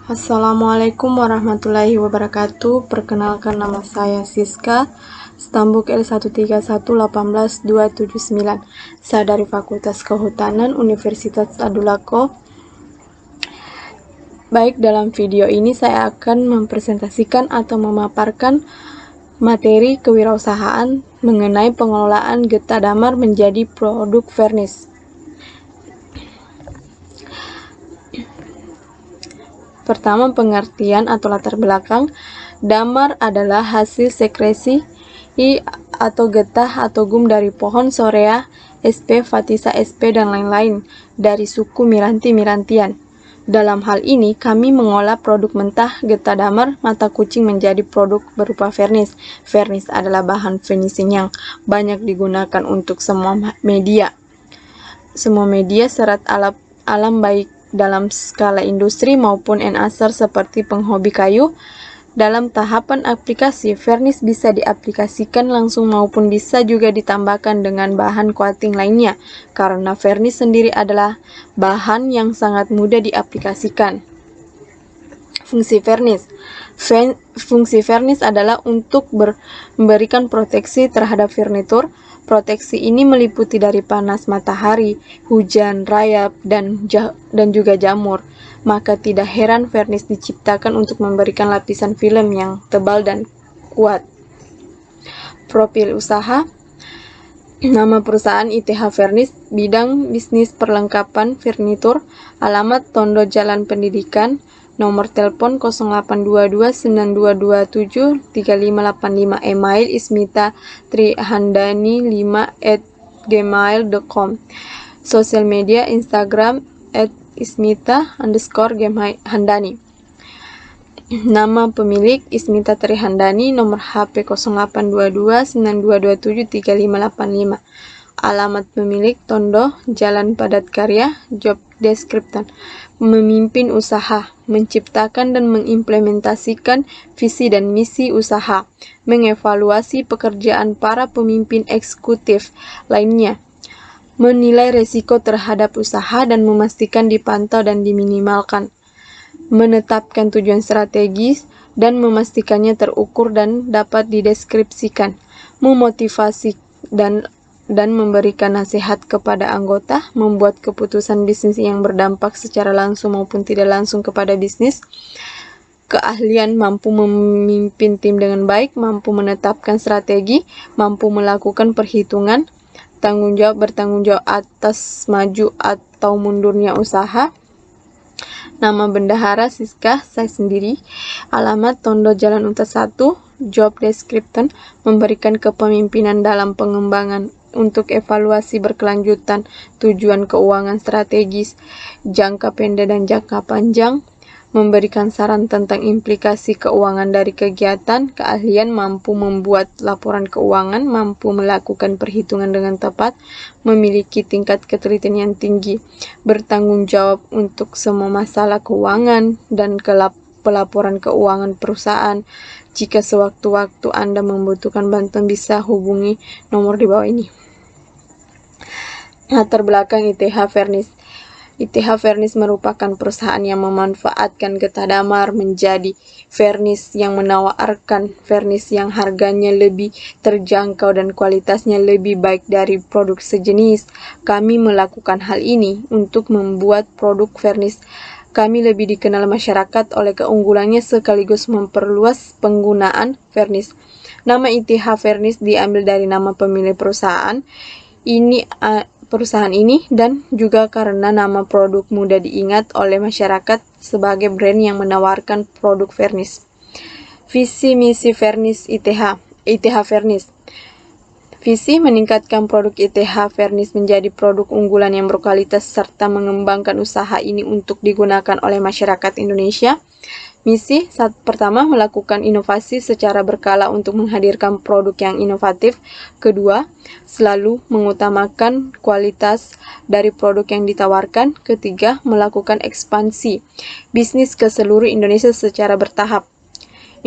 Assalamualaikum warahmatullahi wabarakatuh. Perkenalkan, nama saya Siska, Stambuk L13118279. Saya dari Fakultas Kehutanan Universitas Adulako. Baik, dalam video ini saya akan mempresentasikan atau memaparkan materi kewirausahaan mengenai pengelolaan getah damar menjadi produk vernis. Pertama, pengertian atau latar belakang. Damar adalah hasil sekresi atau getah atau gum dari pohon Sorea sp, Fatisa sp, dan lain-lain dari suku Miranti-Mirantian. Dalam hal ini, kami mengolah produk mentah getah damar mata kucing menjadi produk berupa vernis. Vernis adalah bahan finishing yang banyak digunakan untuk semua media serat alam baik dalam skala industri maupun enasar seperti penghobi kayu. Dalam tahapan aplikasi, vernis bisa diaplikasikan langsung maupun bisa juga ditambahkan dengan bahan coating lainnya, karena vernis sendiri adalah bahan yang sangat mudah diaplikasikan. Fungsi vernis. Fungsi vernis adalah untuk memberikan proteksi terhadap furnitur. Proteksi ini meliputi dari panas matahari, hujan, rayap, dan juga jamur. Maka tidak heran vernis diciptakan untuk memberikan lapisan film yang tebal dan kuat. Profil usaha. Nama perusahaan ITH Vernis, bidang bisnis perlengkapan furnitur, alamat Tondo Jalan Pendidikan, nomor telepon 082292273585, email ismita3handani5@gmail.com, sosial media Instagram @ismita_handani. Nama pemilik Ismita Trihandani, nomor HP 082292273585. Alamat pemilik Tondo, Jalan Padat Karya. Job description: memimpin usaha, menciptakan dan mengimplementasikan visi dan misi usaha, mengevaluasi pekerjaan para pemimpin eksekutif lainnya, menilai resiko terhadap usaha dan memastikan dipantau dan diminimalkan, menetapkan tujuan strategis dan memastikannya terukur dan dapat dideskripsikan, memotivasi dan memberikan nasihat kepada anggota, membuat keputusan bisnis yang berdampak secara langsung maupun tidak langsung kepada bisnis, keahlian mampu memimpin tim dengan baik, mampu menetapkan strategi, mampu melakukan perhitungan, bertanggung jawab atas maju atau mundurnya usaha. Nama bendahara Siska, saya sendiri. Alamat Tondo Jalan Untas 1. Job description: memberikan kepemimpinan dalam pengembangan untuk evaluasi berkelanjutan, tujuan keuangan strategis, jangka pendek dan jangka panjang, memberikan saran tentang implikasi keuangan dari kegiatan, keahlian mampu membuat laporan keuangan, mampu melakukan perhitungan dengan tepat, memiliki tingkat ketelitian yang tinggi, bertanggung jawab untuk semua masalah keuangan dan pelaporan keuangan perusahaan. Jika sewaktu-waktu Anda membutuhkan bantuan, bisa hubungi nomor di bawah ini. Latar belakang ITH Vernis. ITH Vernis merupakan perusahaan yang memanfaatkan getah damar menjadi vernis, yang menawarkan vernis yang harganya lebih terjangkau dan kualitasnya lebih baik dari produk sejenis. Kami melakukan hal ini untuk membuat produk vernis kami lebih dikenal masyarakat oleh keunggulannya sekaligus memperluas penggunaan vernis. Nama ITH Vernis diambil dari nama pemilik perusahaan ini dan juga karena nama produk mudah diingat oleh masyarakat sebagai brand yang menawarkan produk vernis. Visi misi vernis ITH Vernis. Visi: meningkatkan produk ITH Vernis menjadi produk unggulan yang berkualitas serta mengembangkan usaha ini untuk digunakan oleh masyarakat Indonesia. Misi: pertama, melakukan inovasi secara berkala untuk menghadirkan produk yang inovatif. Kedua, selalu mengutamakan kualitas dari produk yang ditawarkan. Ketiga, melakukan ekspansi bisnis ke seluruh Indonesia secara bertahap.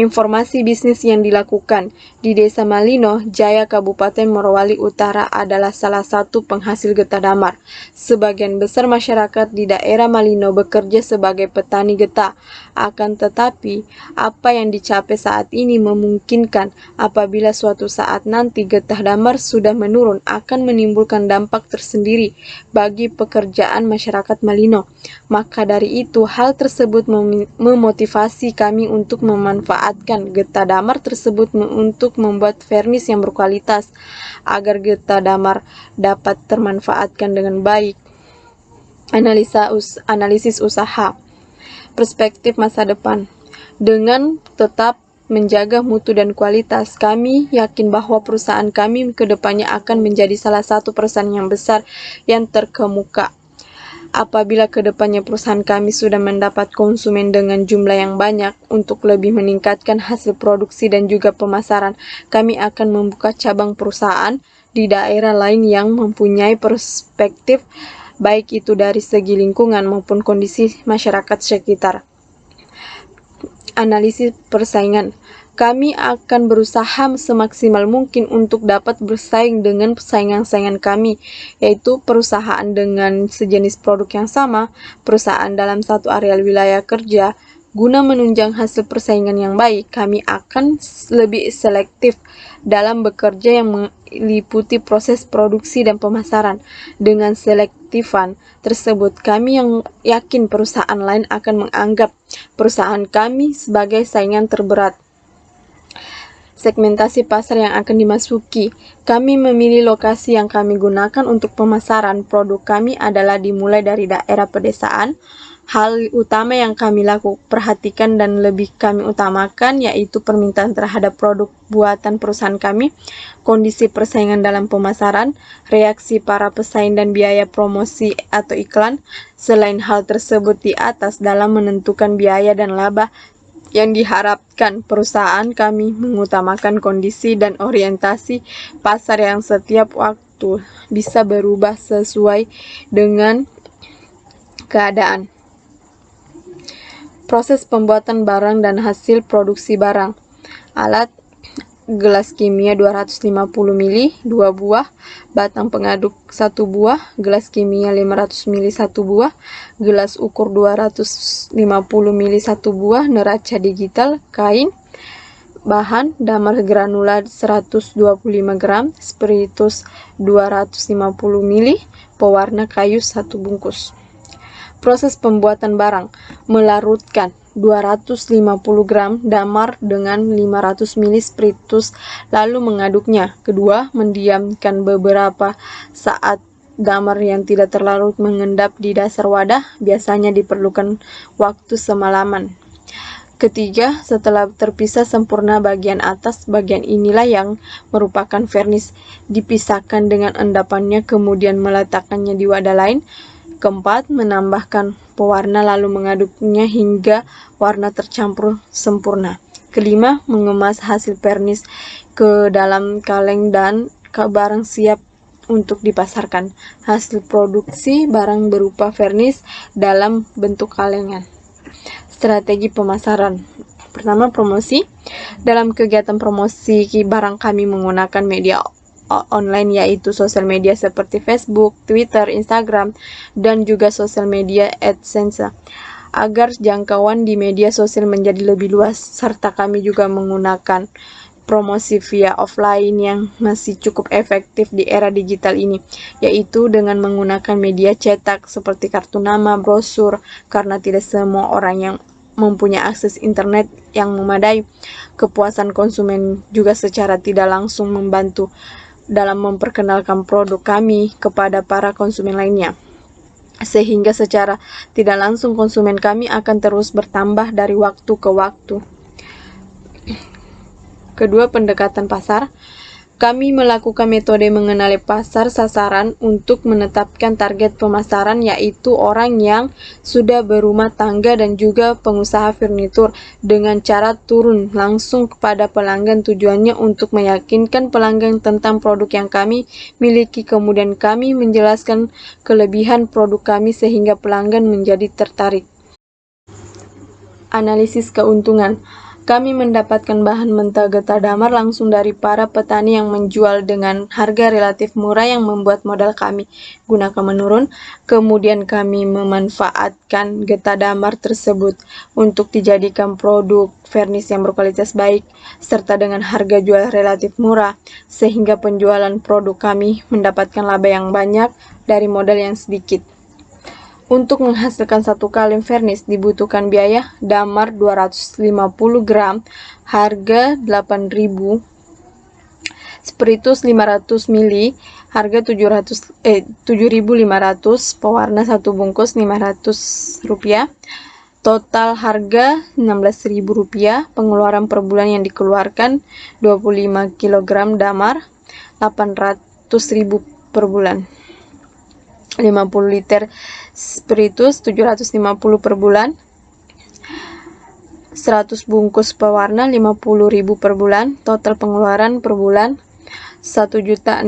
Informasi bisnis yang dilakukan di Desa Malino, Jaya, Kabupaten Morowali Utara adalah salah satu penghasil getah damar. Sebagian besar masyarakat di daerah Malino bekerja sebagai petani getah. Akan tetapi, apa yang dicapai saat ini memungkinkan apabila suatu saat nanti getah damar sudah menurun akan menimbulkan dampak tersendiri bagi pekerjaan masyarakat Malino. Maka dari itu, hal tersebut memotivasi kami untuk memanfaatkan getah damar tersebut untuk membuat vernis yang berkualitas agar getah damar dapat termanfaatkan dengan baik. Analisis usaha, perspektif masa depan. Dengan tetap menjaga mutu dan kualitas, kami yakin bahwa perusahaan kami ke depannya akan menjadi salah satu perusahaan yang besar yang terkemuka. Apabila kedepannya perusahaan kami sudah mendapat konsumen dengan jumlah yang banyak, untuk lebih meningkatkan hasil produksi dan juga pemasaran, kami akan membuka cabang perusahaan di daerah lain yang mempunyai perspektif baik itu dari segi lingkungan maupun kondisi masyarakat sekitar. Analisis persaingan. Kami akan berusaha semaksimal mungkin untuk dapat bersaing dengan saingan-saingan kami, yaitu perusahaan dengan sejenis produk yang sama, perusahaan dalam satu areal wilayah kerja. Guna menunjang hasil persaingan yang baik, kami akan lebih selektif dalam bekerja yang meliputi proses produksi dan pemasaran. Dengan selektifan tersebut, kami yang yakin perusahaan lain akan menganggap perusahaan kami sebagai saingan terberat. Segmentasi pasar yang akan dimasuki. Kami memilih lokasi yang kami gunakan untuk pemasaran produk kami adalah dimulai dari daerah pedesaan. Hal utama yang kami perhatikan dan lebih kami utamakan yaitu permintaan terhadap produk buatan perusahaan kami, kondisi persaingan dalam pemasaran, reaksi para pesaing dan biaya promosi atau iklan. Selain hal tersebut di atas, dalam menentukan biaya dan laba yang diharapkan, perusahaan kami mengutamakan kondisi dan orientasi pasar yang setiap waktu bisa berubah sesuai dengan keadaan. Proses pembuatan barang dan hasil produksi barang. Alat: gelas kimia 250 ml 2 buah, batang pengaduk 1 buah, gelas kimia 500 ml 1 buah, gelas ukur 250 ml 1 buah, neraca digital, kain. Bahan: damar granula 125 gram, spiritus 250 ml, pewarna kayu 1 bungkus. Proses pembuatan barang: melarutkan 250 gram damar dengan 500 ml spiritus, lalu mengaduknya. Kedua, mendiamkan beberapa saat damar yang tidak terlarut mengendap di dasar wadah, biasanya diperlukan waktu semalaman. Ketiga, setelah terpisah sempurna bagian atas, bagian inilah yang merupakan vernis, dipisahkan dengan endapannya, kemudian meletakkannya di wadah lain. Keempat, menambahkan pewarna lalu mengaduknya hingga warna tercampur sempurna. Kelima, mengemas hasil vernis ke dalam kaleng dan barang siap untuk dipasarkan. Hasil produksi barang berupa vernis dalam bentuk kalengan. Strategi pemasaran. Pertama, promosi. Dalam kegiatan promosi barang kami menggunakan media online, yaitu sosial media seperti Facebook, Twitter, Instagram, dan juga sosial media AdSense, agar jangkauan di media sosial menjadi lebih luas, serta kami juga menggunakan promosi via offline yang masih cukup efektif di era digital ini, yaitu dengan menggunakan media cetak seperti kartu nama, brosur, karena tidak semua orang yang mempunyai akses internet yang memadai. Kepuasan konsumen juga secara tidak langsung membantu dalam memperkenalkan produk kami kepada para konsumen lainnya, sehingga secara tidak langsung konsumen kami akan terus bertambah dari waktu ke waktu. Kedua, pendekatan pasar. Kami melakukan metode mengenali pasar sasaran untuk menetapkan target pemasaran, yaitu orang yang sudah berumah tangga dan juga pengusaha furnitur, dengan cara turun langsung kepada pelanggan. Tujuannya untuk meyakinkan pelanggan tentang produk yang kami miliki, kemudian kami menjelaskan kelebihan produk kami sehingga pelanggan menjadi tertarik. Analisis keuntungan. Kami mendapatkan bahan mentah getah damar langsung dari para petani yang menjual dengan harga relatif murah yang membuat modal kami gunakan menurun. Kemudian kami memanfaatkan getah damar tersebut untuk dijadikan produk vernis yang berkualitas baik serta dengan harga jual relatif murah, sehingga penjualan produk kami mendapatkan laba yang banyak dari modal yang sedikit. Untuk menghasilkan 1 kaleng vernis dibutuhkan biaya damar 250 gram, harga 8.000, spiritus 500 ml, harga 7.500, pewarna 1 bungkus 500 rupiah. Total harga 16.000 rupiah. Pengeluaran per bulan yang dikeluarkan 25 kg damar 800.000 per bulan. 50 liter spiritus 750 per bulan. 100 bungkus pewarna 50.000 per bulan. Total pengeluaran per bulan 1.600.000.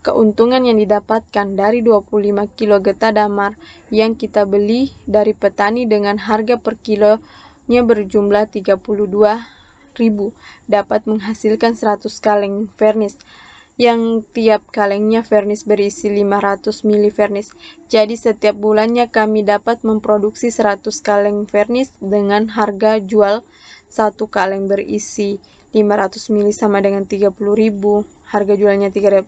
Keuntungan yang didapatkan dari 25 kilo getah damar yang kita beli dari petani dengan harga per kilonya berjumlah 32.000 dapat menghasilkan 100 kaleng vernis, yang tiap kalengnya vernis berisi 500 ml vernis. Jadi setiap bulannya kami dapat memproduksi 100 kaleng vernis dengan harga jual 1 kaleng berisi 500 ml sama dengan 30.000. Harga jualnya 30.000.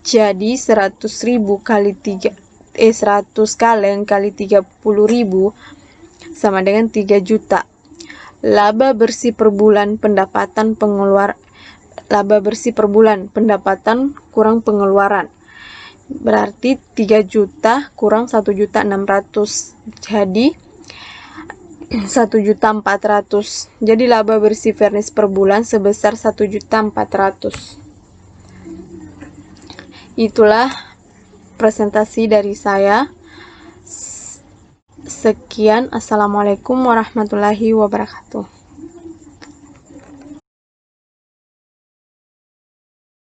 Jadi 100.000 kali 100 kaleng kali 30.000 sama dengan 3 juta. Laba bersih per bulan pendapatan pendapatan kurang pengeluaran. Berarti 3 juta kurang 1.600.000. Jadi 1.400.000. Jadi laba bersih vernis per bulan sebesar 1.400.000. Itulah presentasi dari saya. Sekian, assalamualaikum warahmatullahi wabarakatuh.